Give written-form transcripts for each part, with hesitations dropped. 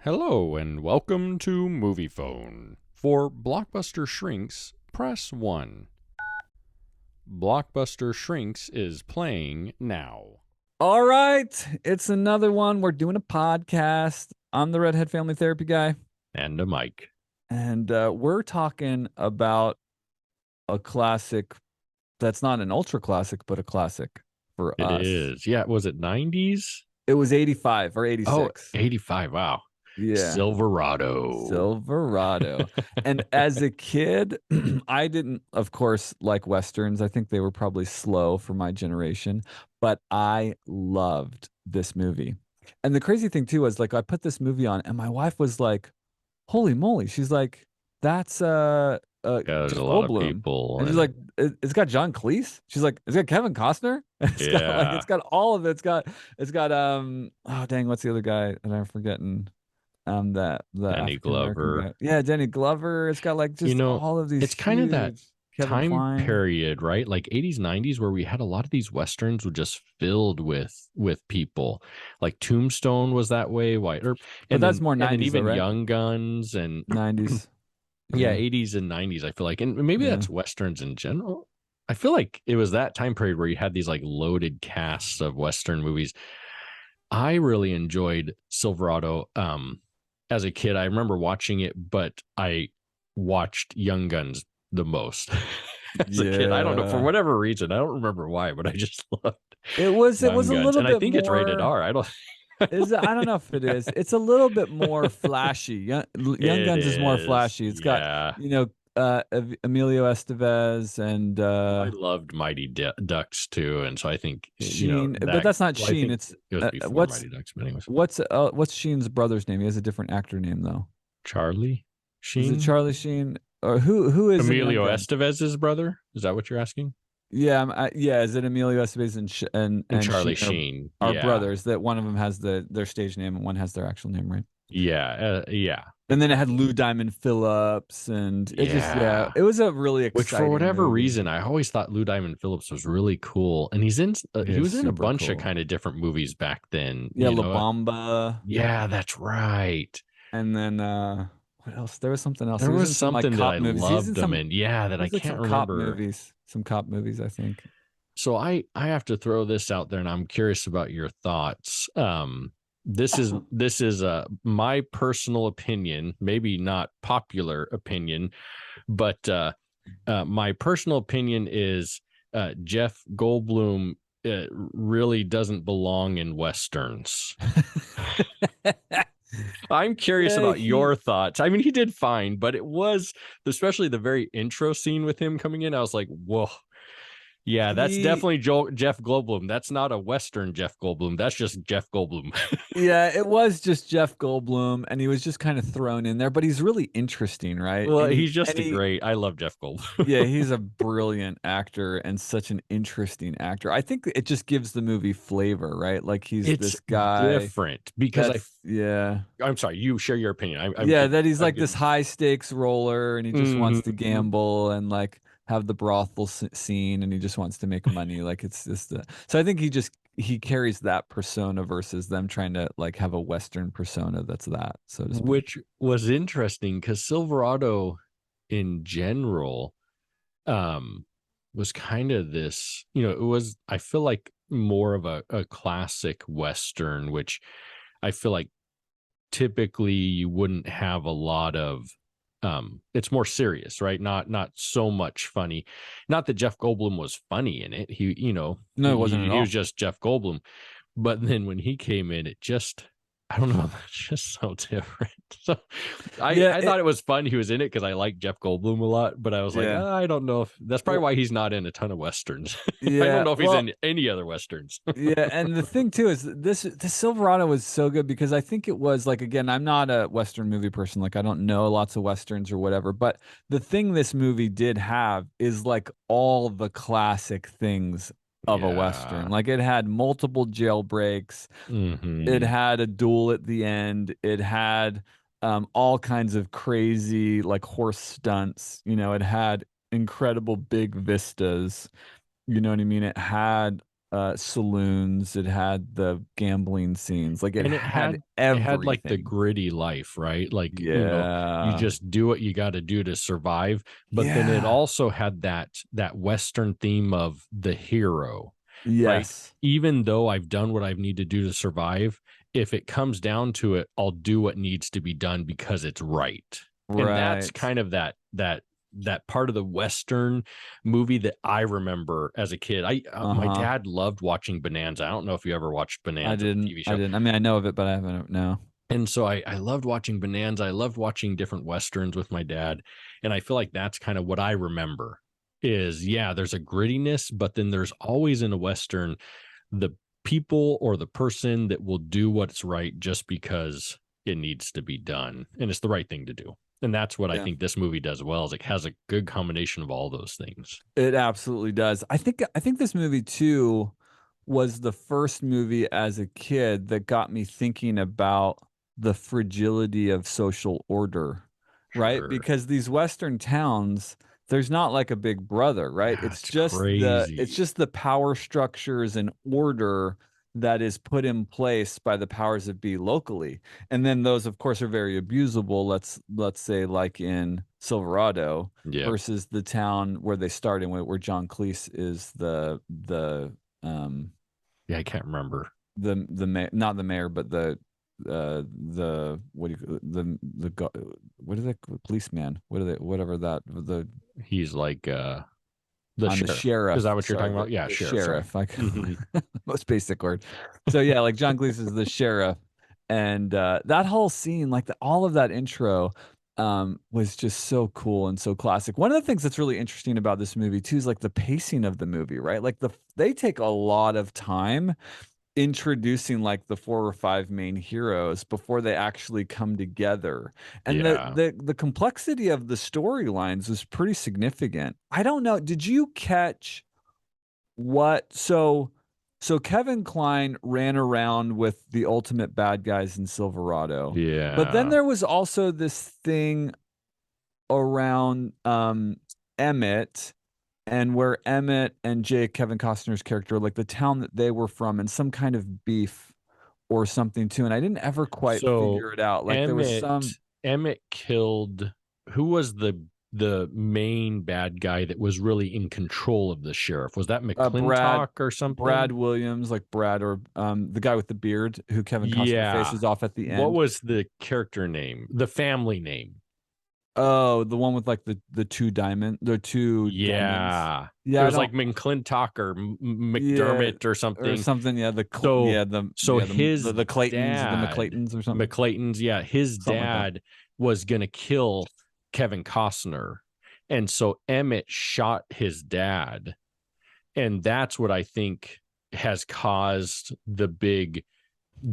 Hello and welcome to Movie Phone. For Blockbuster Shrinks, press 1. Blockbuster Shrinks is playing now. All right, it's another one. We're doing a podcast. I'm the Redhead Family Therapy guy, And a mic. and we're talking about a classic that's not an ultra classic, but a classic for It us. is. Yeah, was it 90s? It was 85 or Oh, 86. 85. Wow. Yeah, Silverado. Silverado. And as a kid, I didn't, of course, like Westerns. I think they were probably slow for my generation, but I loved this movie. And the crazy thing too was like I put this movie on and my wife was like, "Holy moly." She's like, "That's Yeah, there's a Jeff lot of Goldblum." people And she's in it. like, "It's got John Cleese." She's like, "It's got Kevin Costner." Yeah. It's got all of it. It's got oh dang, what's the other guy that I'm forgetting? The Danny African American Glover. guy. Yeah, Danny Glover. It's got like You just know, all of these it's kind of that huge Kevin time Kline. period, right? Like 80s, 90s, where we had a lot of these westerns were just filled with people. Like Tombstone was that way, White Earp, But and that's then more and then 90s though, even right? Young Guns and 90s. yeah, Yeah. 80s and 90s, I feel like. And maybe Yeah. that's westerns in general. I feel like it was that time period where you had these like loaded casts of western movies. I really enjoyed Silverado as a kid. I remember watching it, but I watched Young Guns the most as a kid. I don't know, for Yeah. whatever reason. I don't remember why, but I just loved It was Young a Guns. little And I bit think it's rated more. R. I don't I Is don't it? I don't know if it is. It's a little bit more flashy. Young It Guns is more is. flashy. It's got, Yeah. you know, Emilio Estevez and Well, I loved Mighty Ducks too, and so I think Sheen, but that. that's not Well, I Sheen. think It's it was before what's Mighty Ducks, but anyways, what's Sheen's brother's name? He has a different actor name though. Charlie Is it Sheen, Charlie Sheen or who is in Young Emilio Guns? Estevez's brother. Is that what you're asking? Yeah, yeah. Is it Emilio Estevez and And Charlie Sheen Sheen, are yeah, brothers? That one of them has their stage name and one has their actual name, right? yeah, And then it had exactly, Lou Diamond Phillips, and it just yeah, yeah. it was a really Which, for exciting whatever movie. reason, I always thought Lou Diamond Phillips was really cool, and he It's was in a super bunch of cool. kind of different movies back then. Yeah, La Bamba, Yeah, that's right. and then what else? There was something else. There He was was in some like something that I cop movies. loved him in. Yeah, that I He's like can't some cop remember. movies. Some cop movies, I think. So I have to throw this out there, and I'm curious about your thoughts. This is my personal opinion, maybe not popular opinion, but my personal opinion is Jeff Goldblum really doesn't belong in westerns. I'm curious Yeah, about your thoughts. I mean, he did fine, but it was especially the very intro scene with him coming in. I was like, whoa. Yeah, that's he definitely Jeff Goldblum. That's not a Western Jeff Goldblum. That's just Jeff Goldblum. Yeah, it was just Jeff Goldblum, and he was just kind of thrown in there, but he's really interesting, right? Well, And he's just a great. I love Jeff Goldblum. yeah, he's a brilliant actor and such an interesting actor. I think it just gives the movie flavor, right? Like he's It's this guy different because that, yeah, I'm sorry. You share your opinion. I'm yeah, getting. that he's I'm like this getting. high stakes roller, and he just wants to Mhm. gamble and like have the brothel scene, and he just wants to make money. Like it's just so I think he carries that persona versus them trying to like have a Western persona that's that, so to speak. Which was interesting because Silverado, in general, um, was kind of this. It was. I feel like more of a classic Western, which I feel like typically you wouldn't have a lot of it's more serious, right? Not so much funny. Not that Jeff Goldblum was funny in it. No, it wasn't at He was all. just Jeff Goldblum. But then when he came in, it just, I don't know, that's just so different. So Yeah, I thought it was fun he was in it because I like Jeff Goldblum a lot, but I was like, yeah. I don't know if that's probably Well, why he's not in a ton of westerns. I don't yeah. know if he's Well, in any other westerns. yeah, and the thing too is that this Silverado was so good because I think it was like again, I'm not a Western movie person, like I don't know lots of Westerns or whatever, but the thing this movie did have is like all the classic things of a Western. Yeah. Like it had multiple jailbreaks, it Hmm. had a duel at the end, it had all kinds of crazy like horse stunts, it had incredible big vistas. You know what I mean? It had saloons. It had the gambling scenes. Like it And had it had like the everything. gritty life, right? Like, you Yeah. just do what you got to do to survive. But then it Yeah. also had that Western theme of the hero, right? Yes. Even though I've done what I need to do to survive, if it comes down to it, I'll do what needs to be done because it's right. And that's Right. kind of that part of the Western movie that I remember as a kid. I My Uh-huh. dad loved watching Bonanza. I don't know if you ever watched I Bonanza, the didn't. TV I show. didn't. I mean, I know of it, but I haven't. No. And so I loved watching Bonanza. I loved watching different Westerns with my dad. And I feel like that's kind of what I remember is, yeah, there's a grittiness, but then there's always in a Western the people or the person that will do what's right just because it needs to be done. And it's the right thing to do. And that's what I Yeah. think this movie does well is it has a good combination of all those things. It absolutely does. I think this movie too was the first movie as a kid that got me thinking about the fragility of social order, right? Sure. Because these Western towns, there's not like a big brother, right? Yeah, It's it's just crazy. the power structures and order that is put in place by the powers that be locally. And then those, of course, are very abusable. Let's say like in Silverado Yep. versus the town where they start in, where John Cleese is um Yeah, I can't remember. the mayor, not the mayor, but the what do you what is it, policeman, what are they, whatever that, the He's like the I'm the sheriff. Is sheriff. that what you're Sorry, talking about? Yeah, the sheriff. Sorry. sheriff. Like Hmm. most basic word. So yeah, like John Cleese is the sheriff, and that whole scene, like all of that intro, was just so cool and so classic. One of the things that's really interesting about this movie too is like the pacing of the movie, right? Like they take a lot of time introducing like the four or five main heroes before they actually come together. And Yeah. the complexity of the storylines is pretty significant. I don't know, did you catch what so Kevin Kline ran around with the ultimate bad guys in Silverado. But then Yeah. there was also this thing around Emmett, and where Emmett and Jake, Kevin Costner's character, like the town that they were from, and some kind of beef or something too. And I didn't ever quite So figure it out. Like there was Emmett some Emmett killed who was the main bad guy that was really in control of the sheriff? Was that Brad McClintock or Brad something? Williams, like Brad, or the guy with the beard who Kevin Costner Yeah. faces off at the What end. was the character name? The family name. Oh, the one with like the two diamonds. Yeah. It Yeah, I was like don't. McClintock or Yeah, McDermott or or something. something. Yeah, So so the his the Claytons, the dad, McClaytons or something, McClayton's, yeah, his something like that. dad was gonna kill Kevin Costner. And so Emmett shot his dad. And that's what I think has caused the big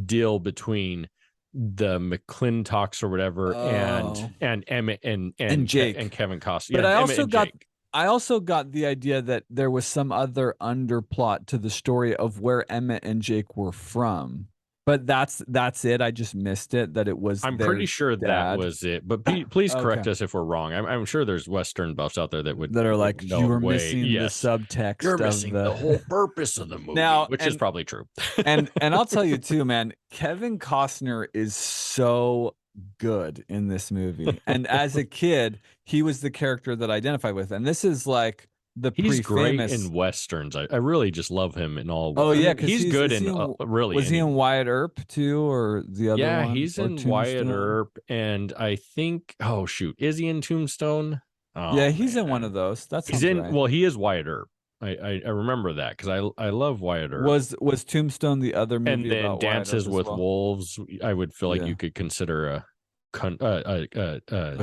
deal between the McClintocks or whatever Oh, and Emmett and and Jake. Kevin Costner. But Yeah, Emmett and Jake. I also got the idea that there was some other underplot to the story of where Emmett and Jake were from. But that's it. I just missed it, that it was I'm pretty their sure that dad. was it, but please Okay. correct us if we're wrong. I'm sure there's Western buffs out there that That are would like, you no were way. missing the Yes, you're subtext of missing the the whole purpose of the movie, now. which is probably true. And I'll tell you too, man, Kevin Costner is so good in this movie. And as a kid, he was the character that I identified with. And this is like the He's great pre-famous. in westerns. I really just love him in all. Oh I yeah, mean, because he's he's good is he in in really was he in anything. Wyatt Earp too, or the other Yeah, one, he's or in Wyatt Tombstone? Earp, and I think, oh shoot, is he in Tombstone? Yeah, Oh he's in one of man, those. That he's sounds in. right. Well, he is Wyatt Earp. I remember that because I love Wyatt Earp. Was Tombstone the other And movie then about Wyatt Earp Dances as with well? Wolves, I would feel like Yeah, you could consider a a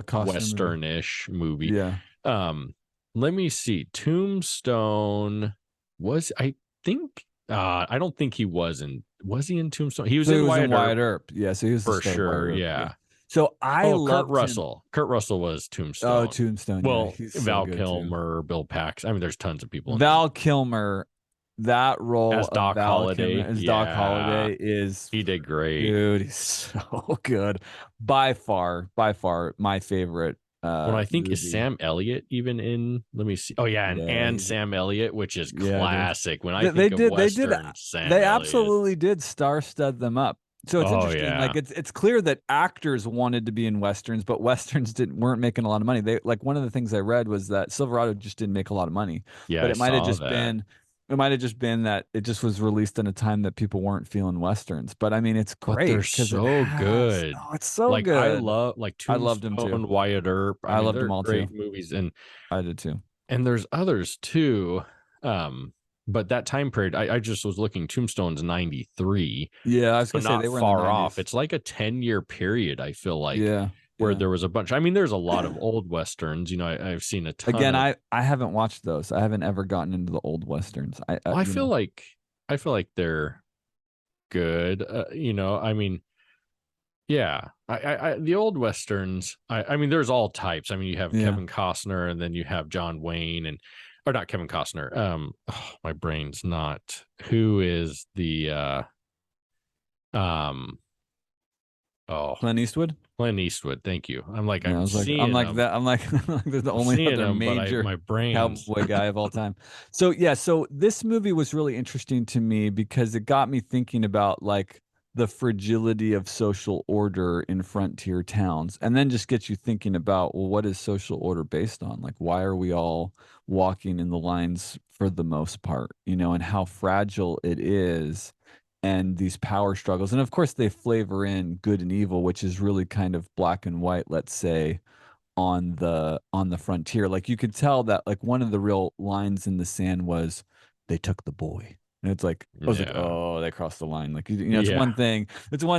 Costner movie. western-ish movie. Yeah. Um, Let me see. Tombstone was I think I don't think he was he in Tombstone? He was So he in was in Wyatt Wyatt Earp Earp. Yeah, so he was the for star of Wyatt sure. Earp. Yeah. Yeah. So I Oh, Kurt loved him. Russell. Kurt Russell was Oh, Tombstone. Tombstone. Yeah, Well, he's so Val good too. Kilmer, Bill Pax. I mean, there's tons of people in that movie. Val Kilmer, that role As of Doc Val Kilmer Holliday. as Doc Yeah. Holliday is, He did great. dude, he's so good. By far my favorite. When I think is movie. Sam Elliott even in? Let me see. Oh yeah, Yeah, and he's Sam Elliott, which is yeah, dude. classic. When I They think of did they did Western, Sam they Elliott. absolutely did star-stud them up. So it's Oh interesting, yeah, like it's clear that actors wanted to be in westerns, but westerns didn't weren't making a lot of money. They like one of the things I read was that Silverado just didn't make a lot of money, yeah, but I saw that. it might have just been that it just was released in a time that people weren't feeling westerns. But I mean, it's But they're great because it so has good. oh, it's so Like I good. love like I loved him too. Tombstone, Wyatt Earp. I I mean, loved them they're all too. great movies, I did too. and there's others too. Um, but that time period, I just was looking. Tombstone's 93, Yeah, I was so gonna say not they were in the far off. 90s. It's like a 10-year period. I feel like Yeah, where yeah. there was a bunch. I mean, there's a lot of old westerns. I've seen a ton Again, of. I haven't watched those. I haven't ever gotten into the old westerns. Well, You know. I feel like they're good. I mean, yeah, the old westerns. I mean, there's all types. I mean, you have Yeah. Kevin Costner, and then you have John Wayne, and or not Kevin Costner. Oh, my brain's not. Who is the um? Oh, Clint Eastwood? Clint Eastwood. Thank you. I'm like Yeah, I'm I'm seeing like them. that. I'm like, like they're the I'm only seeing other them, but major my brain's. cowboy guy of all time. So yeah, so this movie was really interesting to me because it got me thinking about like the fragility of social order in frontier towns, and then just gets you thinking about, well, what is social order based on? Like, why are we all walking in the lines for the most part, and how fragile it is, and these power struggles. And of course, they flavor in good and evil, which is really kind of black and white, let's say, on the frontier. Like you could tell that like one of the real lines in the sand was they took the boy. And it's like I was like, Yeah, oh, they crossed the line. Like it's yeah. one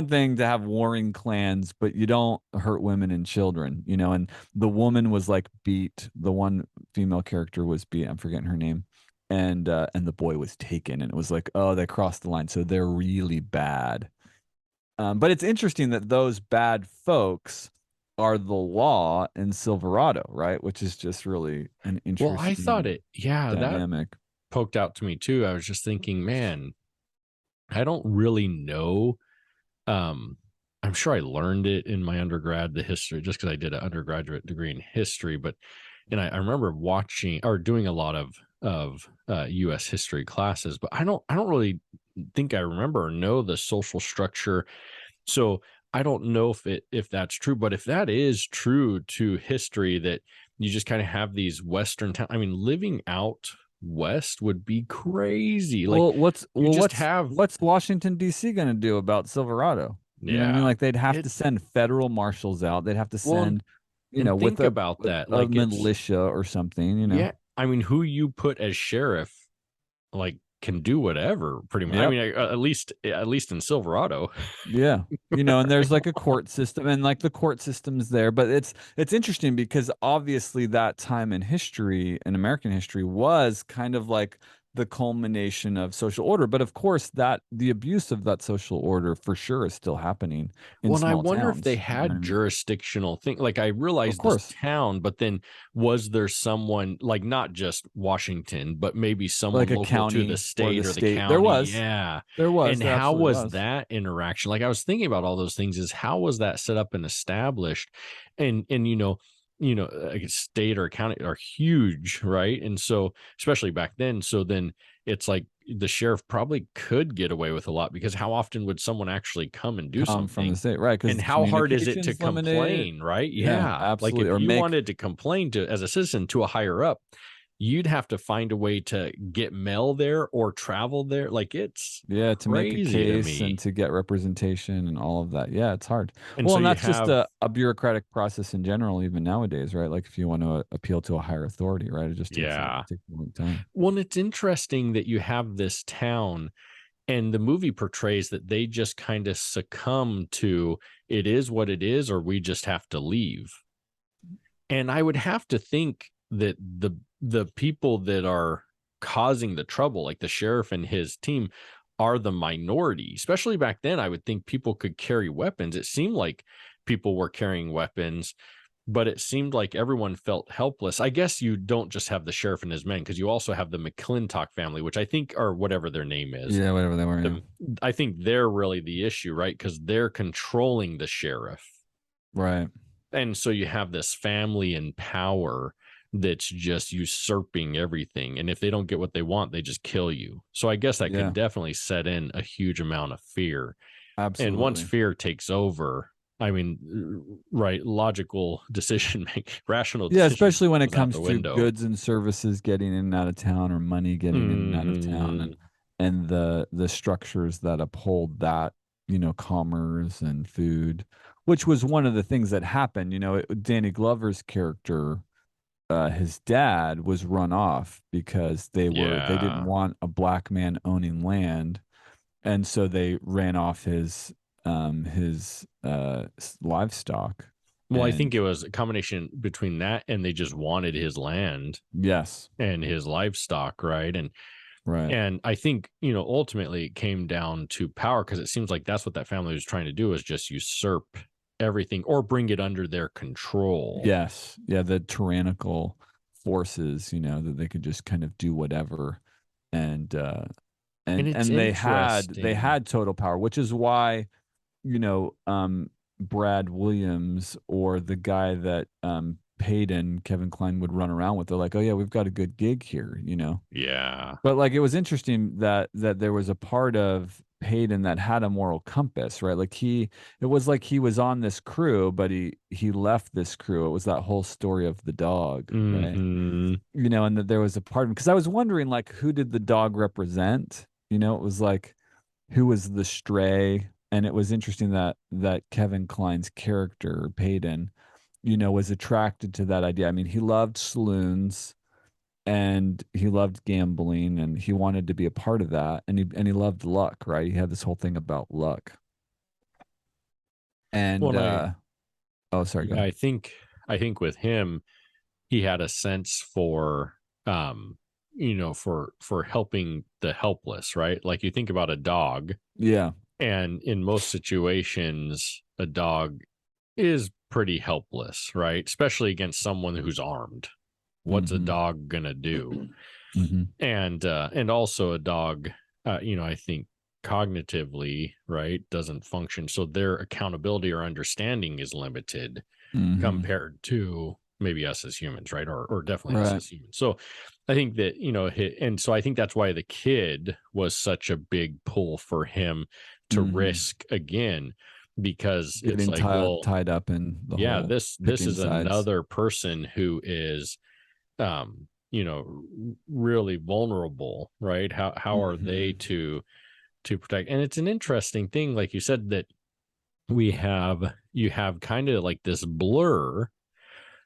thing to have warring clans, but you don't hurt women and children. And the woman was like beat. The one female character was beat. I'm forgetting her name. And the boy was taken, and it was like, oh, they crossed the line, so they're really bad. But it's interesting that those bad folks are the law in Silverado, right? Which is just really an Well, I thought interesting yeah, that dynamic. poked out to me too. I was just thinking, man, I don't really know. Um, I'm sure I learned it in my undergrad, the history, just because I did an undergraduate degree in history. But and I remember watching or doing a lot of U.S. history classes, but I don't really think I remember or know the social structure. So I don't know if that's true, but if that is true to history, that you just kind of have these Western town. I mean, living out west would be crazy. Like Well, what's you well, just what's have what's Washington D.C. going to do about Silverado? You know what I mean? yeah. Like they'd have to It's send federal marshals out. They'd have to well, send, and with think a about with that. a Like it's militia or something. yeah. I mean, who you put as sheriff, like can do whatever pretty much. I Yep. mean, at least in Silverado. Yeah. And there's like a court system, and like the court system's there, but it's interesting because obviously that time in history, in American history, was kind of like the culmination of social order. But of course, that the abuse of that social order for sure is still happening in Well, and I small wonder if they towns. You know what I had mean? jurisdictional thing. Like I Of realized this course. town, but then was there someone like not just Washington, but maybe Like someone a local to the county or the state or the state. There county? was. Yeah. And There how absolutely was was. that interaction? Like I was thinking about all those things is how was that set up and established? And like a state or county are huge, right? And so especially back then, so then it's like the sheriff probably could get away with a lot because how often would someone actually come and do Come from the something? state, right? And Because how hard is it to communications limited. complain, right? Yeah, Yeah. Like absolutely. if Or you make wanted to complain to as a citizen to a higher up, you'd have to find a way to get mail there or travel there. Like it's Yeah, to make a crazy to case and me. to get representation and all of that. Yeah, it's hard. And Well, so and you that's just have a bureaucratic process in general, even nowadays, right? Like if you want to appeal to a higher authority, right? It just yeah. takes a long time. Well, and it's interesting that you have this town and the movie portrays that they just kind of succumb to it is what it is, or we just have to leave. And I would have to think that the people that are causing the trouble, like the sheriff and his team, are the minority. Especially back then, I would think people could carry weapons. It seemed like people were carrying weapons, but it seemed like everyone felt helpless. I guess you don't just have the sheriff and his men because you also have the McClintock family, which I think are whatever their name is. Yeah, whatever they were. Yeah. The, I think they're really the issue, right? Because they're controlling the sheriff. Right. and so you have this family in power that's just usurping everything, and if they don't get what they want, they just kill you. So I guess that can Yeah, definitely set in a huge amount of fear, and once absolutely. fear takes over, I mean, right, logical decision making, rational Yeah, decision especially making when it goes out comes the to window. goods and services getting in and out of town, or money getting in and out of town, Hmm. and the structures that uphold that, commerce and food, which was one of the things that happened. Danny Glover's character, his dad was run off because they didn't Yeah. want a black man owning land, and so they ran off his livestock. Well, I think And it was a combination between that and they just wanted his land yes, and his livestock, right? right. And I think, ultimately it came down to power, because it seems like that's what that family was trying to do, is just usurp everything or bring it under their control. Yes. Yeah, the tyrannical forces, that they could just kind of do whatever. And And and it's and they interesting. had total power, which is why, Brad Williams, or the guy that Peyton, Kevin Kline, would run around with. They're like, "Oh yeah, we've got a good gig here." Yeah. But like, it was interesting that there was a part of Hayden that had a moral compass, right? Like, it was like he was on this crew, but he left this crew. It was that whole story of the dog, right? Hmm. And that there was a part of him, because I was wondering, like, who did the dog represent? It was like, who was the stray? And it was interesting that Kevin Kline's character, Peyton, was attracted to that idea. I mean, he loved saloons, and he loved gambling, and he wanted to be a part of that, and he loved luck, right? He had this whole thing about luck. And Well, oh, sorry, go yeah, ahead. I think with him, he had a sense for, um, for helping the helpless, right? Like, you think about a dog, Yeah. and in most situations, a dog is pretty helpless, right? Especially against someone who's armed. What's a Mm-hmm. dog gonna do? Mm-hmm. And also a dog, I think cognitively, right, doesn't function. So their accountability or understanding is limited Mm-hmm. compared to maybe us as humans, right? Or definitely us Right. as humans. So I think that, and so I think that's why the kid was such a big pull for him to Mm-hmm. risk again, because it's Getting like, well, tied up in the yeah, whole this picking is sides. another person who is, really vulnerable, right? How are they Mm-hmm. to protect? And it's an interesting thing, like you said, that you have kind of like this blur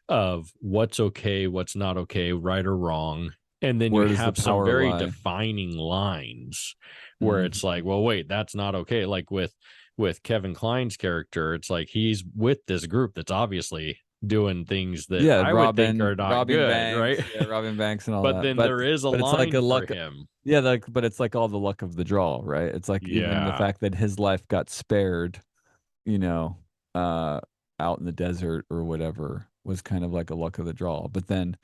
of what's okay, what's not okay, right or wrong. And then you Where does the have some power very lie? defining lines where it's like, Mm-hmm. well, wait, that's not okay. Like with Kevin Kline's character, it's like he's with this group that's obviously doing things that Yeah, I would think robbing are not robbing good, banks. right? Yeah, robbing banks and all But that. then there is a But it's like line a for luck. him. Yeah, but it's like all the luck of the draw, right? It's like, even the Yeah. fact that his life got spared, you know, uh, out in the desert or whatever, was kind of like a luck of the draw. But then,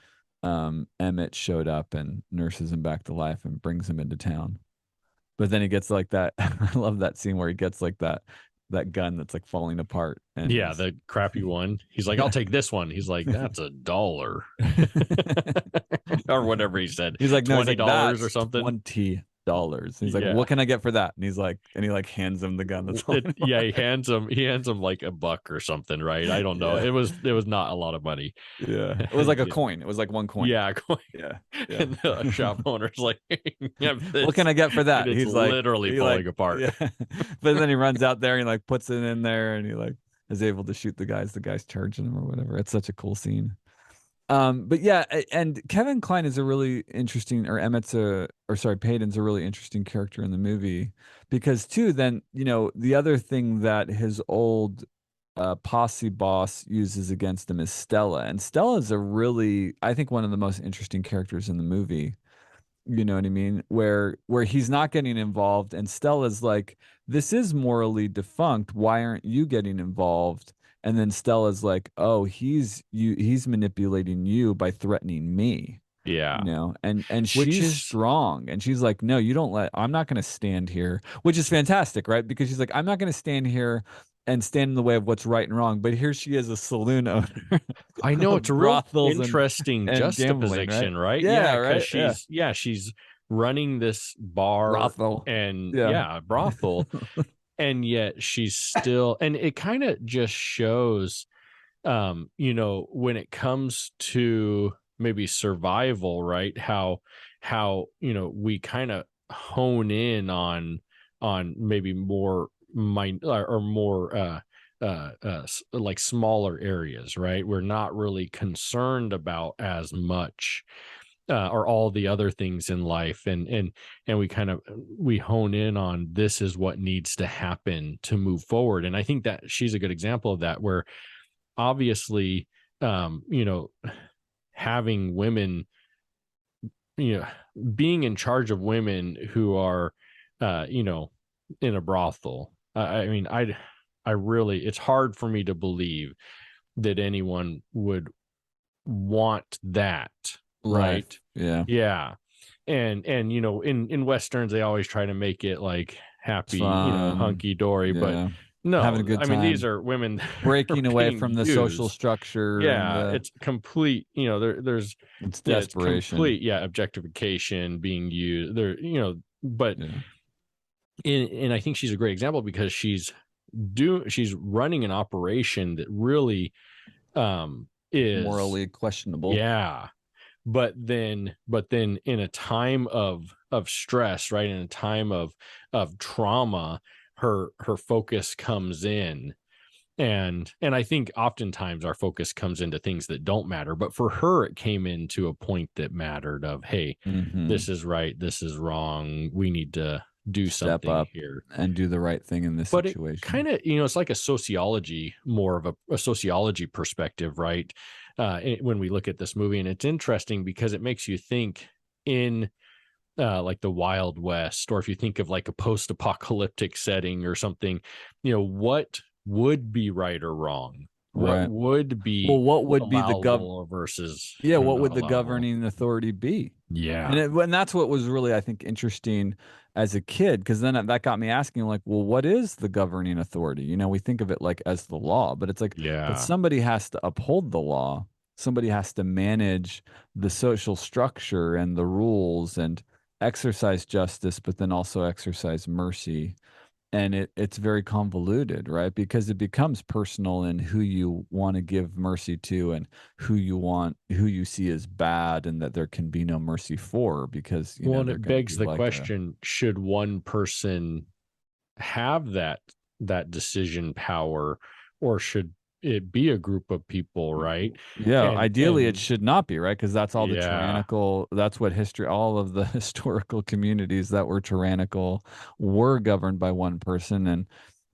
Emmett showed up and nurses him back to life and brings him into town. But then he gets like that. I love that scene where he gets like that gun that's like falling apart, and Yeah, he's the crappy one. He's like, I'll yeah. take this one. He's like, that's $1. Or whatever he said. He's like, no, he's like, $20 or that's something. $20. He's like, Yeah. what can I get for that? And he's like, and he like hands him the gun that's falling Yeah, apart. he hands him like $1 or something, right? I don't know. Yeah. It was not a lot of money. Yeah. It was like a Yeah. coin. It was like one coin. Yeah. Yeah. Yeah. And the shop owner's like, have What can this. I get for And that? it's He's like, literally he like, falling apart. yeah. But then he runs out there and he like puts it in there, and he like is able to shoot the guy's charging him or whatever. It's such a cool scene. But yeah, and Kevin Kline is a really interesting, or or sorry, Peyton's a really interesting character in the movie, because too, then, the other thing that his old posse boss uses against him is Stella. And Stella is I think, one of the most interesting characters in the movie. You know what I mean? Where he's not getting involved, and Stella's like, "This is morally defunct. Why aren't you getting involved?" And then Stella's like, "Oh, he's manipulating you by threatening me." Yeah. And Which she's is strong, and she's like, "No, you don't let I'm not going to stand here," which is fantastic, right? Because she's like, "I'm not going to stand here and stand in the way of what's right and wrong. But here she is, a saloon owner I know it's a of real brothels interesting and gambling, right? juxtaposition, right? Yeah, Yeah, because right. Yeah, she's running this bar brothel. and Yeah, brothel, and yet she's still, and it kind of just shows, when it comes to maybe survival, right? How we kind of hone in on maybe more or more like smaller areas, right? We're not really concerned about as much, or all the other things in life, and we kind of we hone in on this is what needs to happen to move forward. And I think that she's a good example of that, where obviously, um you know having women, you know being in charge of women who are, uh you know in a brothel. I mean, I really, it's hard for me to believe that anyone would want that, right? life. Yeah, Yeah. And in westerns they always try to make it like it's happy, fun. hunky dory, but Yeah, having a no, good I mean, these time, are women that are breaking away being from the social used. structure and Yeah, it's complete, there's, it's it's desperation. complete, objectification being used there, but Yeah, and I think she's a great example because she's running an operation that really, is, morally questionable. yeah, but then in a time of stress, right, in a time of trauma, her focus comes in. And I think oftentimes our focus comes into things that don't matter, but for her it came into a point that mattered, of, hey, Hmm. this is right, this is wrong, we need to do Step something up here. and do the right thing in this But it situation. kind of, it's like a sociology, more of a sociology perspective, right? When we look at this movie, and it's interesting because it makes you think in, like the Wild West, or if you think of like a post-apocalyptic setting or something, what would be right or wrong? What Right. would be Well, what would be the allowable versus yeah, what not would the allowable? governing authority be? Yeah. And that's what was really, I think, interesting as a kid, because then that got me asking, like, well, what is the governing authority? We think of it like as the law, but it's like, but Yeah. somebody has to uphold the law. Somebody has to manage the social structure and the rules and exercise justice, but then also exercise mercy. And it's very convoluted, right? Because it becomes personal in who you want to give mercy to and who you see as bad and that there can be no mercy for, because Well, and they're it going to begs be the like a question, should one person have that decision power, or should it be a group of people, right? yeah, ideally it And should not be, right? Because that's all the yeah. tyrannical, that's what history, all of the historical communities that were tyrannical were governed by one person. And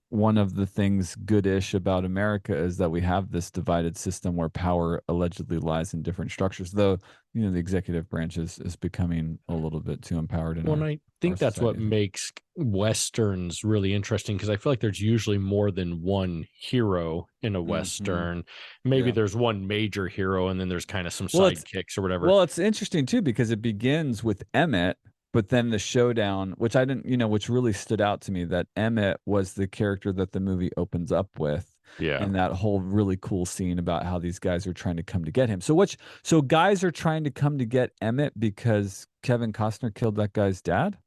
one of the things goodish about America is that we have this divided system where power allegedly lies in different structures, though, the executive branch is becoming a little bit too empowered in Well, and our I our think that's what society, I think. makes westerns really interesting, because I feel like there's usually more than one hero in a Hmm. western. Maybe Yeah. there's one major hero, and then there's kind of some Well, it's sidekicks or whatever. well, it's interesting too because it begins with Emmett, but then the showdown, which I didn't, which really stood out to me, that Emmett was the character that the movie opens up with, Yeah. and that whole really cool scene about how these guys are trying to come to get him. So guys are trying to come to get Emmett because Kevin Costner killed that guy's dad?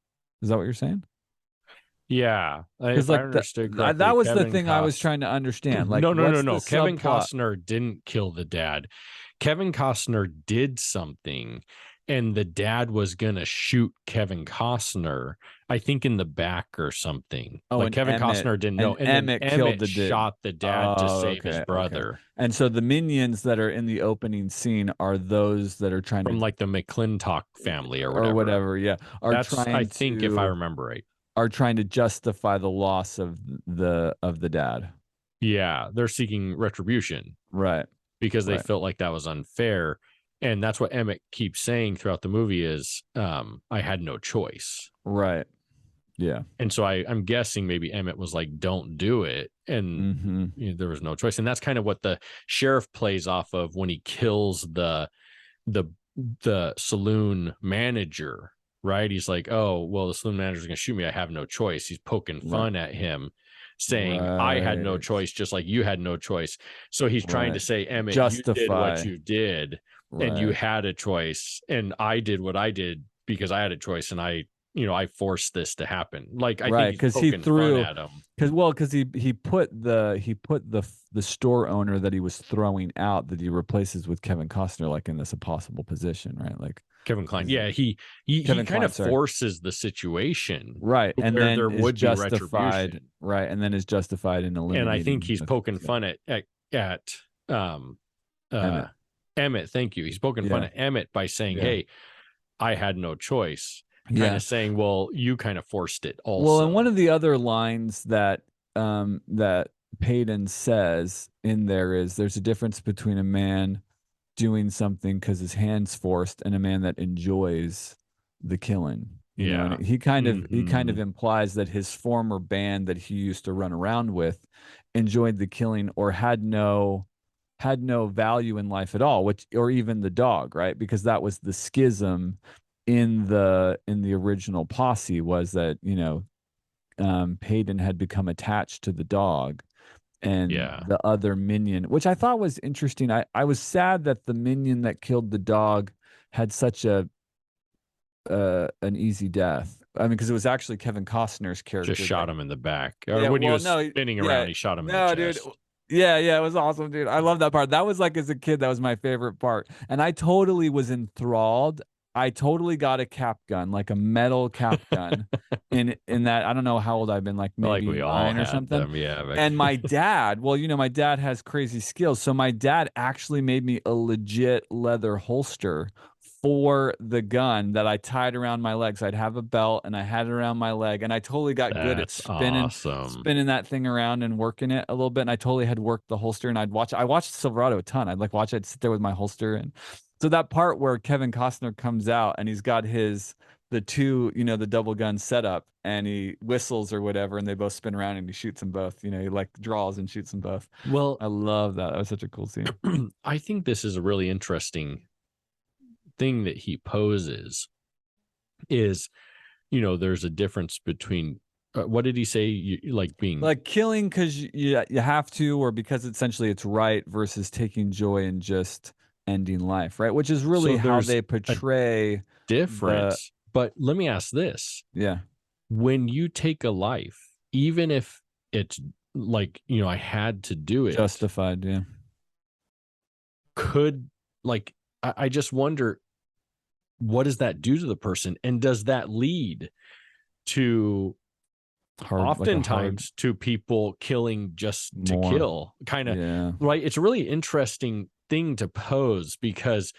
Is that what you're saying? Yeah. Because If I like understood that correctly, was the Kevin thing I was Costner. trying to understand. Like, No, no, no, what's the no. Kevin subplot? Costner didn't kill the dad. Kevin Costner did something, and the dad was gonna shoot Kevin Costner, I think in the back or something. Oh, Like Kevin Costner didn't know, and and then Emmett killed Emmett the did. shot the dad to Oh, save his okay, okay. brother And so the minions that are in the opening scene are those that are trying to from like the McClintock family or or whatever. whatever, yeah, That's, I think, if I remember right. are trying to justify the loss of the dad. Yeah, they're seeking retribution Right, because they right, felt like that was unfair. And that's what Emmett keeps saying throughout the movie is, I had no choice. right. Yeah. And so I'm guessing maybe Emmett was like, don't do it. And Mhm. there was no choice. And that's kind of what the sheriff plays off of when he kills the the saloon manager. right? He's like, oh, well, the saloon manager's going to shoot me. I have no choice. He's poking Right. fun at him, saying, I had no Right. choice, just like you had no choice. So he's trying to Right. say, Emmett, you did what Justify. you did and you Right. had a choice. And I did what I did because I had a choice and I forced this to happen. Like, I think Right, he's because he poking fun threw, at him. because he put the store owner that he was throwing out, that he replaces with Kevin Costner, like in this impossible position, right? Like, Kevin Klein. 'cause Yeah, he Kevin kind of Kline, sorry. forces the situation Right, to and where then there is would be justified, retribution. right, and then is justified in And I think eliminating he's the poking yeah, fun at um uh Emmett. Emmett. Thank you. He's poking fun Yeah, at Emmett by saying, yeah, hey, I had no choice. Kind yeah. of saying, well, you kind of forced it Well, and one also. of the other lines that Payton says in there is, there's a difference between a man doing something because his hands forced and a man that enjoys the killing, Yeah. and he kind of Hmm. implies that his former band that he used to run around with enjoyed the killing, or had no value in life at all, which, or even the dog, right? Because that was the schism in the original posse, was that, Payton had become attached to the dog, and Yeah. the other minion, which I thought was interesting. I was sad that the minion that killed the dog had such an easy death. I mean, because it was actually Kevin Costner's Just character that. shot him in the back. Or Yeah, when he well, was no, spinning yeah, around, he shot him in the no, dude. chest. Yeah, yeah, it was awesome, dude. I love that part. That was like, as a kid, that was my favorite part. And I totally was enthralled. I totally got a cap gun, like a metal cap gun. In that, I don't know how old I've been, like Like maybe we all 9 or had something. them. Yeah. And my dad, well, my dad has crazy skills. So my dad actually made me a legit leather holster for the gun that I tied around my legs. I'd have a belt and I had it around my leg, and I totally got good at That's spinning awesome. spinning that thing around and working it a little bit. And I totally had worked the holster, and I watched Silverado a ton. I'd like watch it, sit there with my holster. And so that part where Kevin Costner comes out and he's got the two, the double gun setup, and he whistles or whatever, and they both spin around and he shoots them both. He like draws and shoots them both. Well, I love that. That was such a cool scene. I think this is a really interesting thing that he poses is, there's a difference between what did he say? Like being, Like killing because you have to, or because essentially it's right, versus taking joy in just ending life, right? Which is really so how there's they a portray the difference. But let me ask this. yeah, When you take a life, even if it's like, I had to do it, justified, yeah. could, like, I just wonder, what does that do to the person? And does that lead to Hard, like a hard oftentimes to people killing just to more. kill, kind of, Yeah. right? It's a really interesting thing to pose because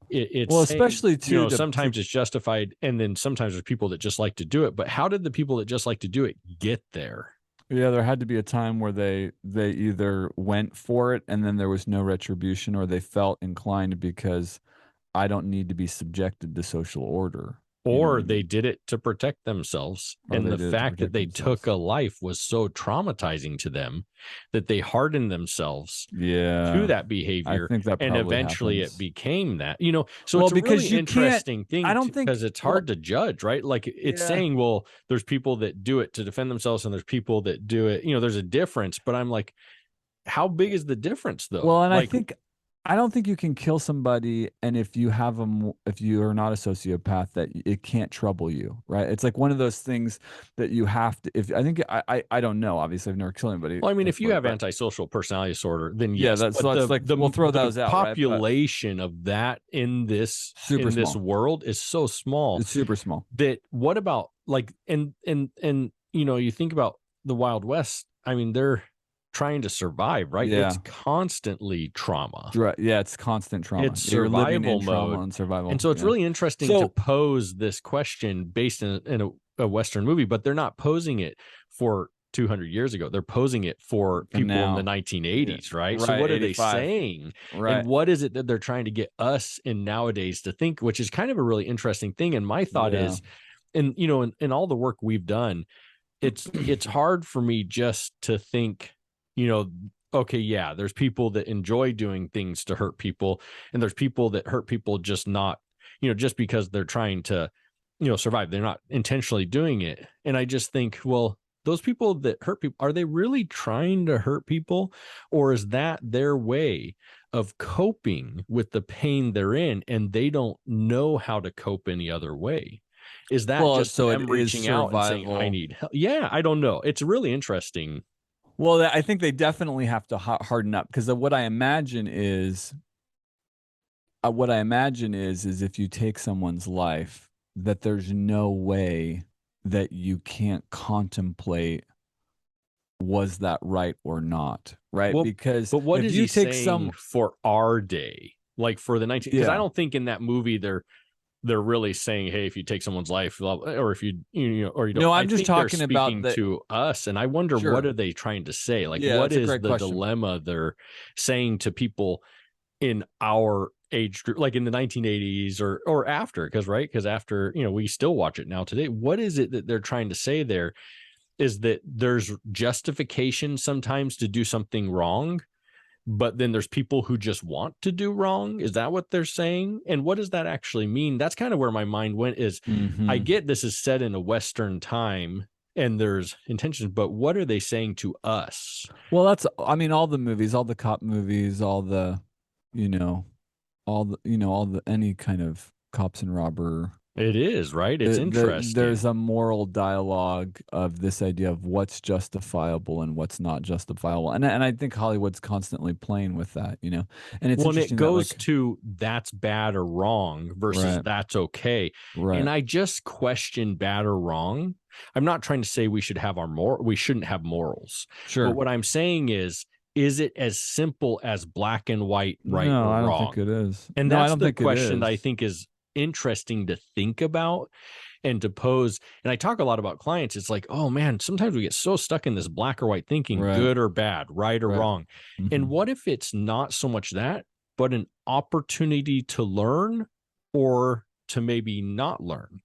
it's Well, saying, especially too to sometimes it's justified, and then sometimes there's people that just like to do it. But how did the people that just like to do it get there? yeah, there had to be a time where they either went for it and then there was no retribution, or they felt inclined because I don't need to be subjected to social order. You know what Or I they mean? did it to protect themselves. Or And they the did it to fact that protect they took themselves. a life was so traumatizing to them that they hardened themselves to Yeah. that I behavior. think that And probably eventually it happens. became that, so Well, it's a really because you can't, interesting I thing don't think, because it's well, hard to judge, right? Like it's yeah. saying, well, there's people that do it to defend themselves and there's people that do it, there's a difference. But I'm like, how big is the difference Well, though? and Like, I don't think you can kill somebody, and if you have them, if you are not a sociopath, that it can't trouble you, right? It's like one of those things that you have to. If I think I don't know. Obviously, I've never killed anybody, well, I mean, if you thankfully, have but antisocial personality disorder, then yeah, yes. that's But let's like we'll throw the those out, right? But population of that super in this small. world is so small It's super small. that what about, like, and you think about the Wild West. I mean, they're trying to survive, right? It's Yeah, constantly trauma. yeah, it's constant trauma. It's Yeah, you're living survival in trauma mode. and And survival. so it's Yeah. really interesting to So pose this question based in a Western movie, but they're not posing it for 200 years ago. They're posing it for and people in the now, yeah, 1980s, right? So right, what are they 85, saying? And right, what is it that they're trying to get us in nowadays to think, which is kind of a really interesting thing. And my thought yeah. is, and in all the work we've done, it's hard for me just to think, you know, okay, yeah, there's people that enjoy doing things to hurt people, and there's people that hurt people just not, just because they're trying to survive. They're not intentionally doing it. And I just think, well, those people that hurt people, are they really trying to hurt people? Or is that their way of coping with the pain they're in and they don't know how to cope any other way? Is that Well, just so it them is reaching out and saying, I survival. need help? Yeah, I don't know. It's really interesting. Well, I think they definitely have to harden up because what I imagine is if you take someone's life, that there's no way that you can't contemplate, was that right or not, right? Well, Because but what if is you he take saying some, for our day? Like for the 19, because I yeah. don't think in that movie they're really saying, hey, if you take someone's life, or if or you don't. No, I I'm just think they're talking about speaking the to us, and I wonder what sure. are they trying to say? Like, Yeah, what that's a is great the question. dilemma they're saying to people in our age group, like in the 1980s or after? Because after, we still watch it now today. What is it that they're trying to say there? Is that there's justification sometimes to do something wrong, but then there's people who just want to do wrong. Is that what they're saying? And what does that actually mean? That's kind of where my mind went. Is I Mhm. get this is set in a Western time and there's intentions, but what are they saying to us? Well, I mean, all the movies, all the cop movies, all the, you know, all the any kind of cops and robber. It is, right? It's There's interesting. a moral dialogue of this idea of what's justifiable and what's not justifiable, and I think Hollywood's constantly playing with that, and it's Well, and it interesting that goes like to that's bad or wrong versus right, that's okay. right, And I just question bad or wrong. I'm not trying to say we shouldn't have morals. But sure. what I'm saying is it as simple as black and white, right No, or I don't think wrong? it is. And No, I that's don't the think it question that I is. think is interesting to think about and to pose. And I talk a lot about clients. It's like, oh man, sometimes we get so stuck in this black or white thinking, Right, good or bad, right or right. wrong. Hmm. And what if it's not so much that, but an opportunity to learn or to maybe not learn?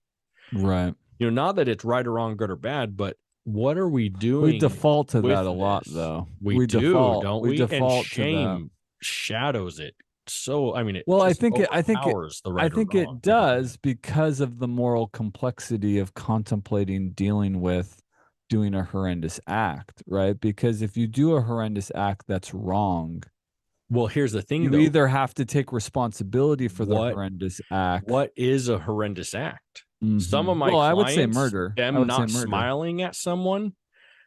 Right. Not that it's right or wrong, good or bad, but what are we We doing default to that with a lot, this? though. We do, don't We we? And default to that. shame shadows it. So, I mean, it Well, just overpowers the I right or think wrong it type of thing. does because of the moral complexity of contemplating dealing with doing a horrendous act, right? Because if you do a horrendous act that's wrong, Well, here's the thing you though. either have to take responsibility for the What horrendous act. what is a horrendous act? Some of my Well, I would say clients, murder. I them would say not murder. smiling at someone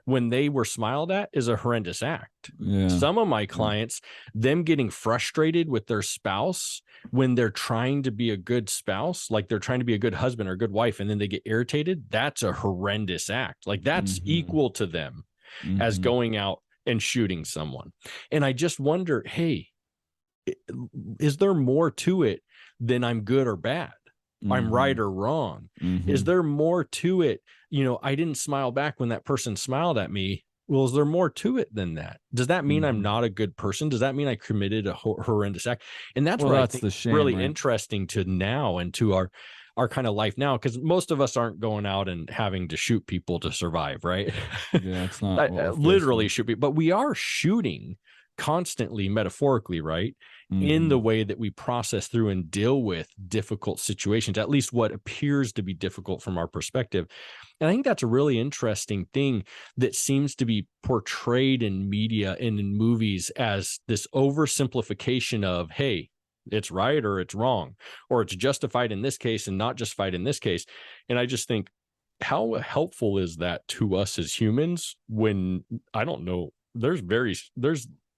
when they were smiled at is a horrendous act. Yeah. Some of my Yeah. clients, them getting frustrated with their spouse when they're trying to be a good spouse, like they're trying to be a good husband or a good wife, and then they get irritated, that's a horrendous act. Like that's Mhm. equal to them as Mhm. going out and shooting someone. And I just wonder, hey, is there more to it than I'm good or bad? I'm right Mhm. or wrong? Is Mhm. there more to it? I didn't smile back when that person smiled at me. Well, is there more to it than that? Does that mean I'm Mhm. not a good person? Does that mean I committed a horrendous act? And that's Well, where I that's think the shame, really right? interesting to now and to our kind of life now, because most of us aren't going out and having to shoot people to survive, right? Yeah, it's not what we're faced Literally with. shoot people, but we are shooting constantly, metaphorically, right? In the Mhm. way that we process through and deal with difficult situations, at least what appears to be difficult from our perspective. And I think that's a really interesting thing that seems to be portrayed in media and in movies as this oversimplification of, hey, it's right or it's wrong, or it's justified in this case and not justified in this case. And I just think, how helpful is that to us as humans when I don't know, there's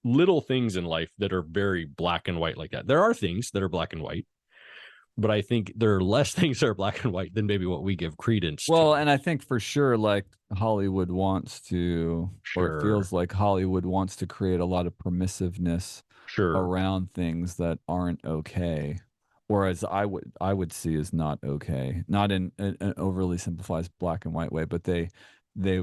little things in life that are very black and white like that. There are things that are black and white, but I think there are less things that are black and white than maybe what we give credence to. Well, and I think for sure, like Hollywood wants to, or it Sure. feels like Hollywood wants to create a lot of permissiveness Sure. around things that aren't okay, or as I would see as not okay, not in an overly simplified black and white way, but they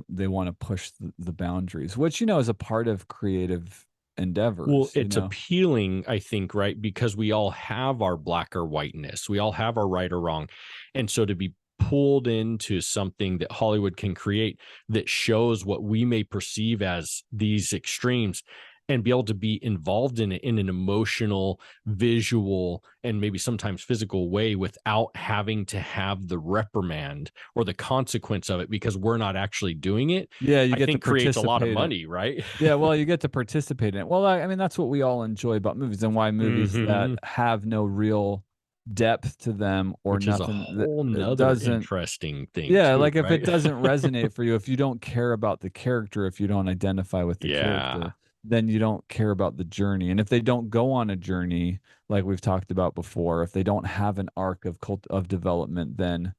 want to push the boundaries, which is a part of creative Well, endeavors. it's appealing, I think, right? Because we all have our black or whiteness. We all have our right or wrong. And so to be pulled into something that Hollywood can create that shows what we may perceive as these extremes, and be able to be involved in it in an emotional, visual, and maybe sometimes physical way without having to have the reprimand or the consequence of it because we're not actually doing it, Yeah, you I get to think creates a lot of participate in. money, right? Yeah, well, you get to participate in it. Well, I mean, that's what we all enjoy about movies, and why movies that Hmm. have no real depth to them or Which is a nothing that whole it nother doesn't. interesting thing Yeah, too, like if it right? doesn't resonate for you, if you don't care about the character, if you don't identify with the Yeah, character, then you don't care about the journey. And if they don't go on a journey, like we've talked about before, if they don't have an arc of development, then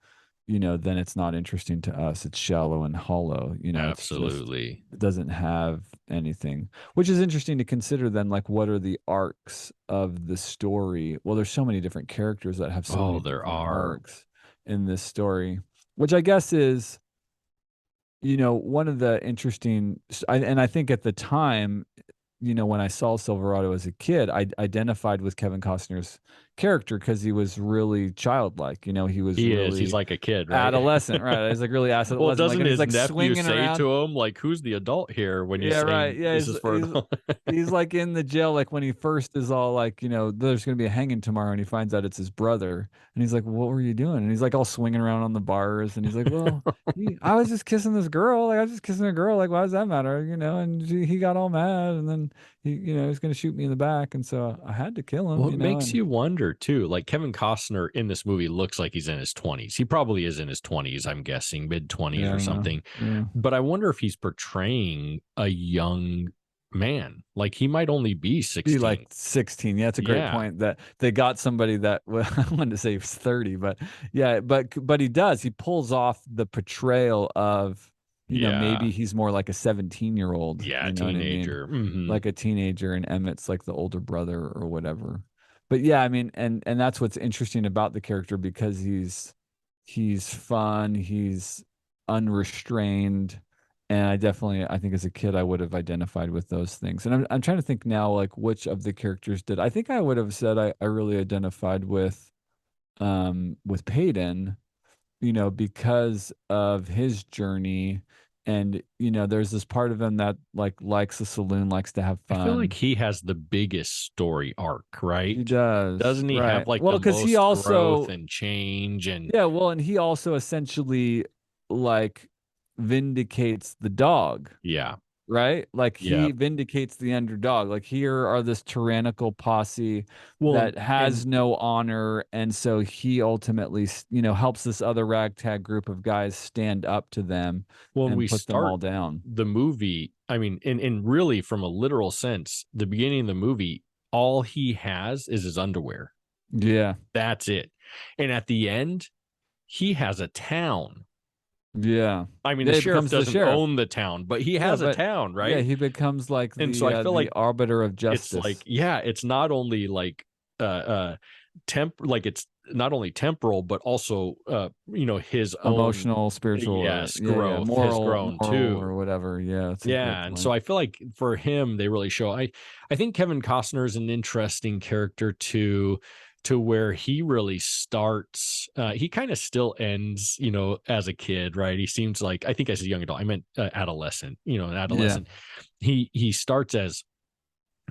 then it's not interesting to us. It's shallow and hollow. It's just absolutely. it doesn't have anything. Which is interesting to consider then, like what are the arcs of the story? Well, there's so many different characters that have so Oh, many there different are. arcs in this story, which I guess is, one of the interesting and I think at the time, when I saw Silverado as a kid, I identified with Kevin Costner's character because he was really childlike. He was He is. He's really like a kid, right? adolescent, right? He's like really Well, adolescent, like, doesn't and he's his like nephew swinging say around. to him, like, "Who's the adult here?" When he's Yeah, right. saying Yeah, this is for adult? he's like in the jail, like when he first is all like, there's gonna be a hanging tomorrow, and he finds out it's his brother, and he's like, "What were you doing?" And he's like all swinging around on the bars, and he's like, "Well, I was just kissing this girl. Like I was just kissing a girl. Like why does that matter?" And he got all mad, and then he's gonna shoot me in the back, and so I had to kill him. Well, it makes And you wonder too. Like Kevin Costner in this movie looks like he's in his 20s. He probably is in his 20s, I'm guessing, mid 20s yeah, I or don't know. something. Yeah. But I wonder if he's portraying a young man. Like he might only be Be like 16. 16. Yeah, it's a great Yeah. point that they got somebody that, well, I wanted to say he was 30, but yeah, but he does. He pulls off the portrayal of, maybe Yeah. he's more like a 17-year-old, Yeah, you know what I mean? teenager. Hmm. Like a teenager, and Emmett's like the older brother or whatever. But yeah, I mean, and that's what's interesting about the character, because he's fun, he's unrestrained, and I think as a kid I would have identified with those things. And I'm trying to think now, like which of the characters did I think I would have said I really identified with Peyton, because of his journey. And there's this part of him that like likes the saloon, likes to have I feel like fun. he has the biggest story arc, right? He does, Doesn't he have right. like Well, the because he most growth also, and change and yeah, well, and he also essentially like vindicates the dog, yeah. right? Like Yeah. he vindicates the underdog. Like here are this tyrannical posse Well, that has no honor, and so he ultimately, helps this other ragtag group of guys stand up to them when and we put them start all down. the movie, I mean, in really from a literal sense, the beginning of the movie, all he has is his underwear. Yeah, That's it. And at the end, he has a town. yeah, I mean, the yeah. He sheriff becomes the doesn't sheriff. own the town, but he Yeah, has a but town, yeah, right? he becomes like And so I feel the like arbiter of it's like, justice, yeah, it's not only like like it's not only temporal, but also his own emotional, spiritual, or yes, yeah, yeah, growth has grown moral too. or whatever. Yeah, that's a great Yeah, and so point. I feel like for him, they really show. I think Kevin Costner is an interesting character to where he really starts. He kind of still ends, as a kid, right? He seems like I think as a young adult. I meant adolescent. An Yeah. adolescent. He starts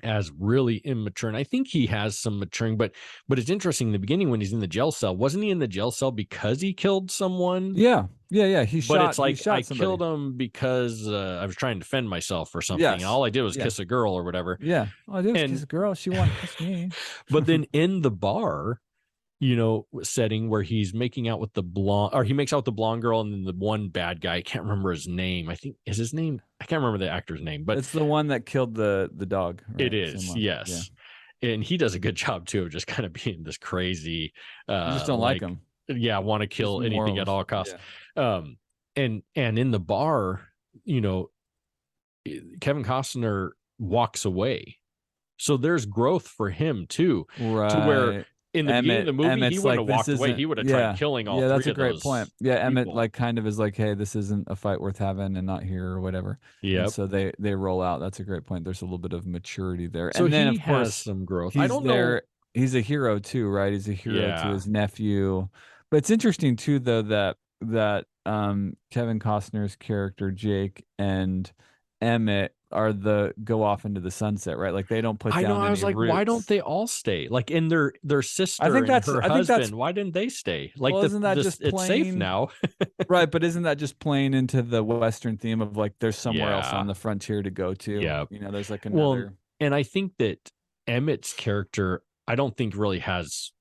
as really immature, and I think he has some maturing. But it's interesting in the beginning when he's in the jail cell. Wasn't he in the jail cell because he killed someone? Yeah. Yeah, yeah. But it's He like I shot somebody. killed him because I was trying to defend myself or something. And Yes. all I did was Yeah. kiss a girl or whatever. Yeah. All I did was kiss And a girl. She wanted to kiss me. but then in the bar, setting where he's making out with the blonde, or he makes out with the blonde girl, and then the one bad guy, I can't remember his name. I think is his name. I can't remember the actor's name, but It's the one that killed the dog, it right? Same is, one. Yeah. yes. And he does a good job too of just kind of being this crazy, You just don't like like, him. yeah, want to Just kill anything at morals. all costs. Yeah. Um, and in the bar, you know, Kevin Costner walks away. So there's growth for him too, to where Right. in the beginning of the movie, he Emmett's wouldn't like, have this walked away. isn't, He would have tried yeah. killing all Yeah, that's three a of great point. those Yeah, Emmett people. like kind of is like, hey, this isn't a fight worth having and not here or whatever. And Yep. so they roll out. That's a great point. There's a little bit of maturity there. So And then he of has course some growth. I he's don't know. there. He's a hero too, right? He's a hero to Yeah. his nephew. But it's interesting too, though, that Kevin Costner's character Jake and Emmett are the go off into the sunset, right? Like they don't put I know, down I was any like, why don't roots. they all stay? Like, and their sister and her I think that's husband, why didn't they stay? Like well, the isn't that this just it's safe plain now. right? But isn't that just playing into the Western theme of like there's somewhere else on Yeah. the frontier to go to? Yeah. You know, there's like Well, another and I think that Emmett's character, I don't think really has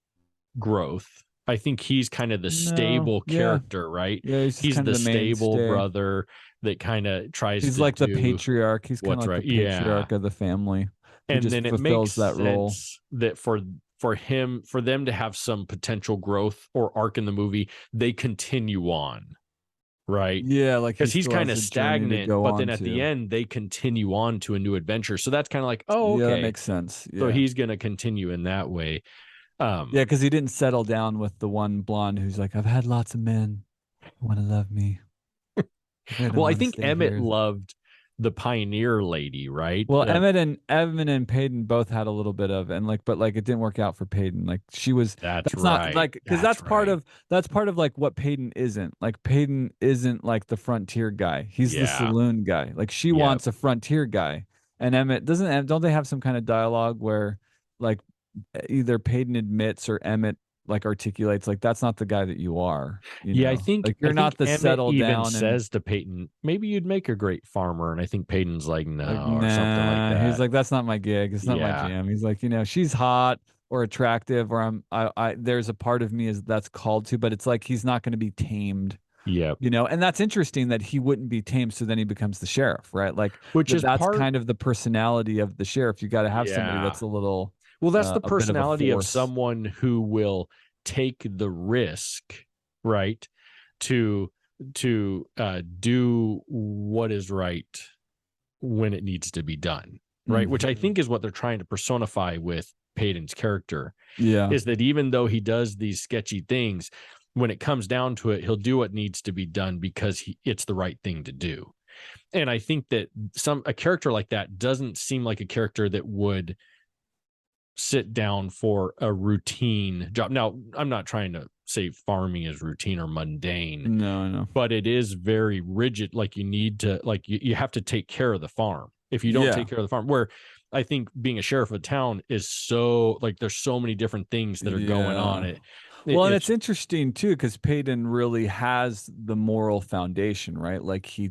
growth. I think he's kind of the no, stable yeah, character, right? yeah. He's just He's kind of the the stable mainstay. brother that kind of tries He's to like the do patriarch. He's kind of what's like the right. Yeah. patriarch of the family who And just then it makes fulfills that role. sense that for them to have some potential growth or arc in the movie, they continue on, right? Yeah, like he Because he's still kind has of a journey to stagnant, go but then on at the to. end they continue on to a new adventure. So that's kind of like, oh, Yeah, that okay. makes sense. So Yeah. he's gonna continue in that way. Yeah, Um, because he didn't settle down with the one blonde who's like, I've had lots of men who want to love me. I don't well, I want to think stay Emmett here. loved the pioneer lady, right? Well, Emmett and Evan and Peyton both had a little bit of, and like, but like, it didn't work out for Peyton. Like, she was. That's That's not right. like because That's right. that's part of like what Peyton isn't. Like, Peyton isn't like the frontier guy. He's the Yeah. saloon guy. Like, she Yeah. wants a frontier guy, and Emmett doesn't. Don't they have some kind of dialogue where, like, either Peyton admits or Emmett like articulates like that's not the guy that you are. You Yeah, know, like I you're think not the Emmett settle even down and says to Peyton, maybe you'd make a great farmer. And I think Peyton's like, like, no, or something like nah. He's that. like, that's not my gig. It's not my Yeah. jam. He's like, you know, she's hot or attractive, or there's a part of me is that's called to, but it's like he's not going to be tamed, Yep. you know. And that's interesting that he wouldn't be tamed, so then he becomes the sheriff, right? Like Which is that's part, kind of the personality of the sheriff. You got to have somebody yeah. that's a little, Well, that's the a bit of a personality of force. someone who will take the risk, right? To do what is right when it needs to be done, right? Which I Mhm. think is what they're trying to personify with Peyton's character, Yeah. is that even though he does these sketchy things, when it comes down to it, he'll do what needs to be done because it's the right thing to do. And I think that a character like that doesn't seem like a character that would sit down for a routine job. Now, I'm not trying to say farming is routine or mundane, No, no. but it is very rigid. Like you need to, like you have to take care of the farm. If you don't Yeah. take care of the farm, where I think being a sheriff of a town is so like there's so many different things that are going on. Yeah. It, Well, and it's it's interesting too, because Peyton really has the moral foundation, right? Like he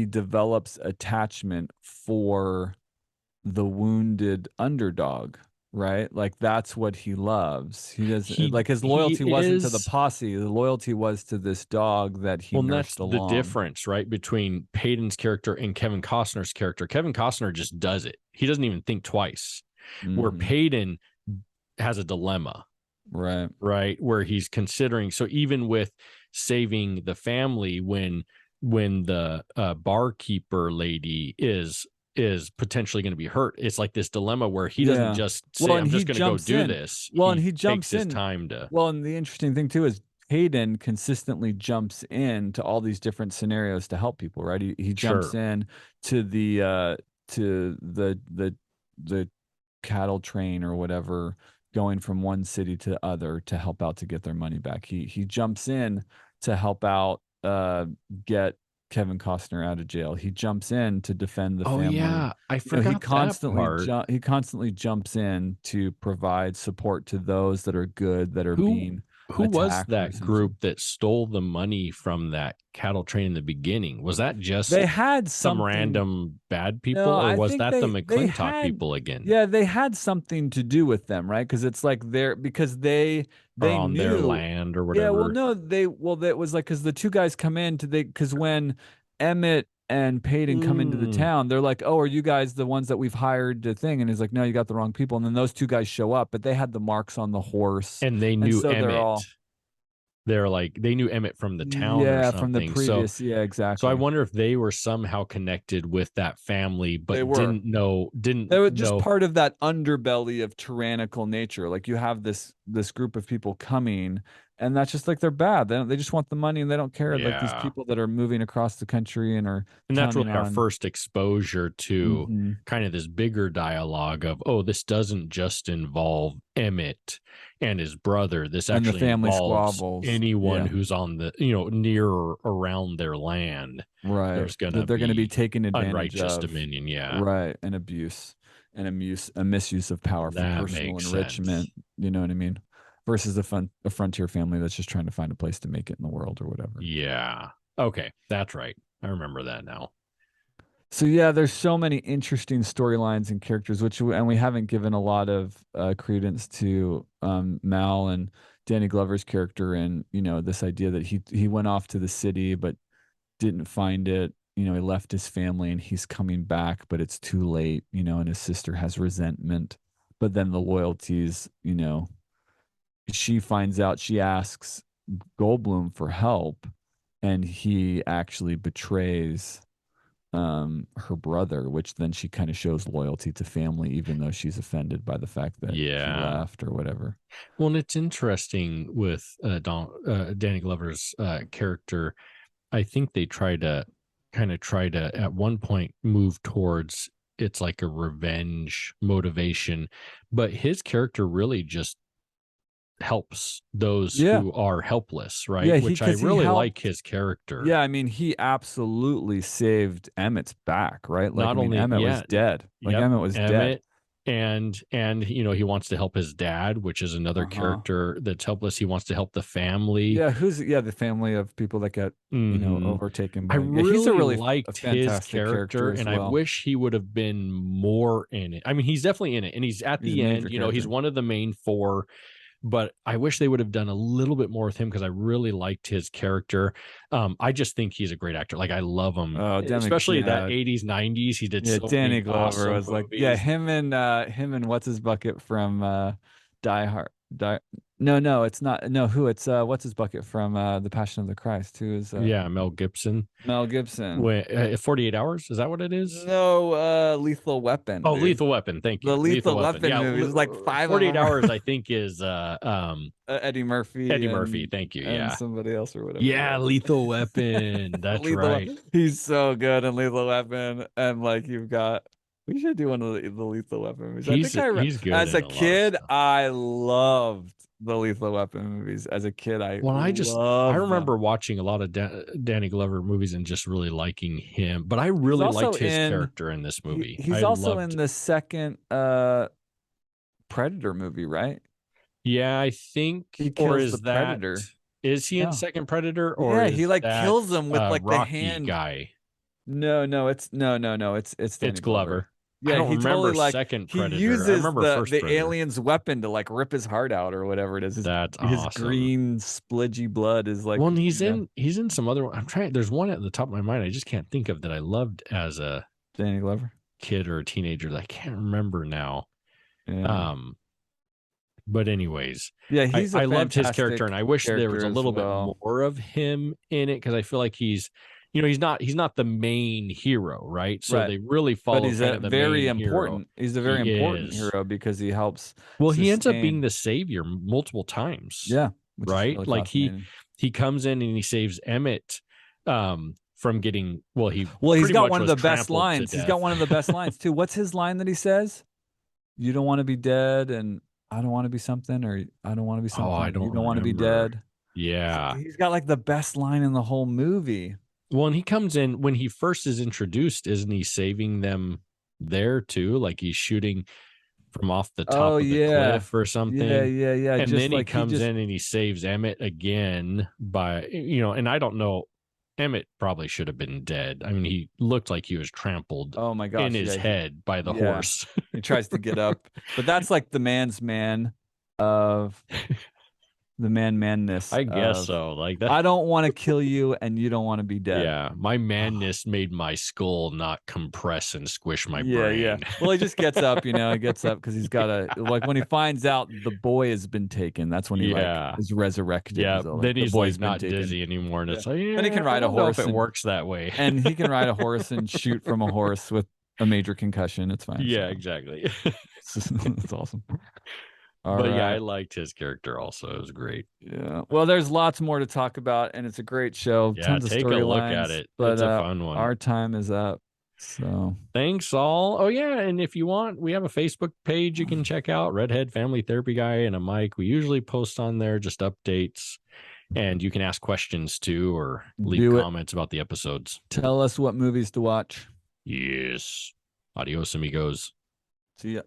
develops attachment for the wounded underdog, right? Like that's what he loves. He doesn't like his he loyalty wasn't to the is. posse. The loyalty was to this dog that he Well, and that's nursed the along. difference, right, between Peyton's character and Kevin Costner's character. Kevin Costner just does it. He doesn't even think twice. Where Hmm. Peyton has a dilemma, Right. right? Where he's considering. So even with saving the family, when the barkeeper lady is potentially going to be hurt, it's like this dilemma where he doesn't Yeah. just say, Well, and "I'm he just going to go jumps do in. this." Well, and He he takes jumps his in. time to. Well, and the interesting thing too is Hayden consistently jumps in to all these different scenarios to help people, right? He jumps Sure. in to the cattle train or whatever, going from one city to the other to help out to get their money back. He jumps in to help out get Kevin Costner out of jail. He jumps in to defend the Oh family. yeah, I You know, forgot that part. he constantly jumps in to provide support to those that are good, that are Who being who was attacked or that something. group that stole the money from that cattle train in the beginning? Was that They just had some something. random bad people, No, or I was think that the they McClintock had people again, yeah, they had something to do with them, right? Because it's like they're because or they on their knew. land or Yeah, well, whatever? no, that was like because the two guys come in to they because when Emmett and Peyton come into the Mm. town, they're like, "Oh, are you guys the ones that we've hired to thing?" And he's like, "No, you got the wrong people." And then those two guys show up, but they had the marks on the horse, And they and knew so they're Emmett. all They're like they knew Emmett from the town or yeah from the something. So previous yeah so I exactly. wonder if they were somehow connected with that family, They but were. didn't They know. were just part of that underbelly of tyrannical nature. Like you have this this group of people coming, and that's just like they're bad. They just want the money and they don't care. Like these Yeah. people that are moving across the country and are And that's counting really our on. first exposure to Mhm. kind of this bigger dialogue of, oh, this doesn't just involve Emmett and his brother. This And the actually family involves squabbles. anyone Yeah, who's on the, near or around their land. right. There's going That to they're going to be be taken advantage unrighteous of. dominion. Yeah. Right, and abuse, a misuse of power for That personal makes enrichment. sense. You know what I mean? Versus a frontier family that's just trying to find a place to make it in the world or whatever. Yeah. Okay. That's right. I remember that now. So yeah, there's so many interesting storylines and characters, and we haven't given a lot of credence to Mal and Danny Glover's character, and this idea that he went off to the city but didn't find it. He left his family and he's coming back, but it's too late. And his sister has resentment, but then the loyalties. She finds out. She asks Goldblum for help, and he actually betrays her brother, which then she kind of shows loyalty to family even though she's offended by the fact that he Yeah. left or whatever. Well, and it's interesting with Danny Glover's character. I think they try to at one point move towards it's like a revenge motivation, but his character really just helps those Yeah, who are helpless, right? yeah, he Which I because he really like helped. his character. Yeah, I mean, he absolutely saved Emmett's back, right? Like, I Not mean, only, Emmett was yeah, dead. Like, yep, Emmett was dead. Emmett, and he wants to help his dad, which is another Uh-huh. character that's helpless. He wants to help the family. Yeah, the family of people that get, Hmm. overtaken I by. Yeah, he's a really really a liked his fantastic character, character as and I well. wish he would have been more in it. I mean, he's definitely in it, and he's at He's a the major end. He's character. one of the main four, but I wish they would have done a little bit more with him because I really liked his character. I just think he's a great actor. Like I love him, Oh, especially that yeah. 80s, 90s. He did Yeah, so Danny many Glover awesome was like, yeah, movies. him and what's his bucket from Die Hard. No, it's not. No, who it's what's his bucket from The Passion of the Christ? Who is Yeah, Mel Gibson. Mel Gibson? 48 hours. Is that what it is? No, Lethal Weapon, Oh, dude. Lethal Weapon. Thank The you. Lethal Lethal Weapon. Weapon Yeah, movies, like five of 48 them are hours. I think is Eddie Murphy Eddie Murphy. Thank you. and Yeah. somebody else or whatever. Yeah, Lethal Weapon. That's Lethal, right. he's so good in Lethal Weapon, and like you've got. We should do one of the Lethal Weapon movies. I think He's good as a in a lot of kid, stuff. I loved the Lethal Weapon movies. As a kid, I Well, I loved them. remember watching a lot of Danny Glover movies and just really liking him. But I He's really also liked his in character in this movie. he's I also in loved. the second Predator movie, right? Yeah, I think, He or kills the is that Predator. is he in No. Second Predator or Yeah, he is like that kills him with like the Rocky hand. guy? No, it's no, it's It's Danny Glover. Glover. I Yeah, don't he totally remember like Second he Predator. I uses remember First the Predator. alien's weapon to like rip his heart out or whatever it is. That's His awesome. green splidgy blood is like, Well, and he's in some other. I'm trying. There's one at the top of my mind. I just can't think of that I loved as a Danny Glover. kid or a teenager that I can't remember now. Yeah. Um, but anyways, Yeah, he's a I loved his character, and fantastic I wish there was character a as little bit well. more of him in it because I feel like he's not the main hero, right? So Right. they really But follow kind of the main hero. he's a very He important is. hero because he helps Well, he ends up being sustain. the savior multiple times, Yeah, which is right? really Like fascinating. he comes in and he saves Emmett from getting he Well, he's pretty got much one of was the best trampled to lines. He's death. got one of the best lines too. What's his line that he says? You don't want to be dead, and I don't want to be something, or I don't want to be Oh, something, I and you don't don't want to be remember. dead. Yeah. He's got like the best line in the whole movie. Well, and he comes in when he first is introduced, isn't he saving them there too? Like he's shooting from off the Oh top of the yeah, cliff or something. yeah. And Just then he like he comes just. in and he saves Emmett again by, and I don't know. Emmett probably should have been dead. I mean, he looked like he was trampled Oh my in gosh, his yeah, head by the yeah. horse. He tries to get up, but that's like the man's man of the manness I guess of. so. Like that. I don't want to kill you, and you don't want to be dead. Yeah. My madness made my skull not compress and squish my Yeah. brain. Well, he just gets up, he gets up because he's got a like when he finds out the boy has been taken, that's when he like Yeah. is resurrected. Yeah, He's all like, then the he's boy's like been not taken. dizzy anymore, and Yeah. it's like, Then he yeah, can I ride a don't know if horse it works that way. and he can ride a horse and shoot from a horse with a major concussion. It's fine. Yeah, So exactly. it's awesome. All But yeah, I right. liked his character also. It was great. Yeah. Well, there's lots more to talk about, and it's a great show. Yeah, Tons of take a look at storylines, it. but It's a fun one. our time is up. So Thanks all. Oh yeah, and if you want, we have a Facebook page you can check out, Redhead Family Therapy Guy and a mic. We usually post on there just updates, and you can ask questions too or leave do it. comments about the episodes. Tell us what movies to watch. Yes. Adios amigos. See ya.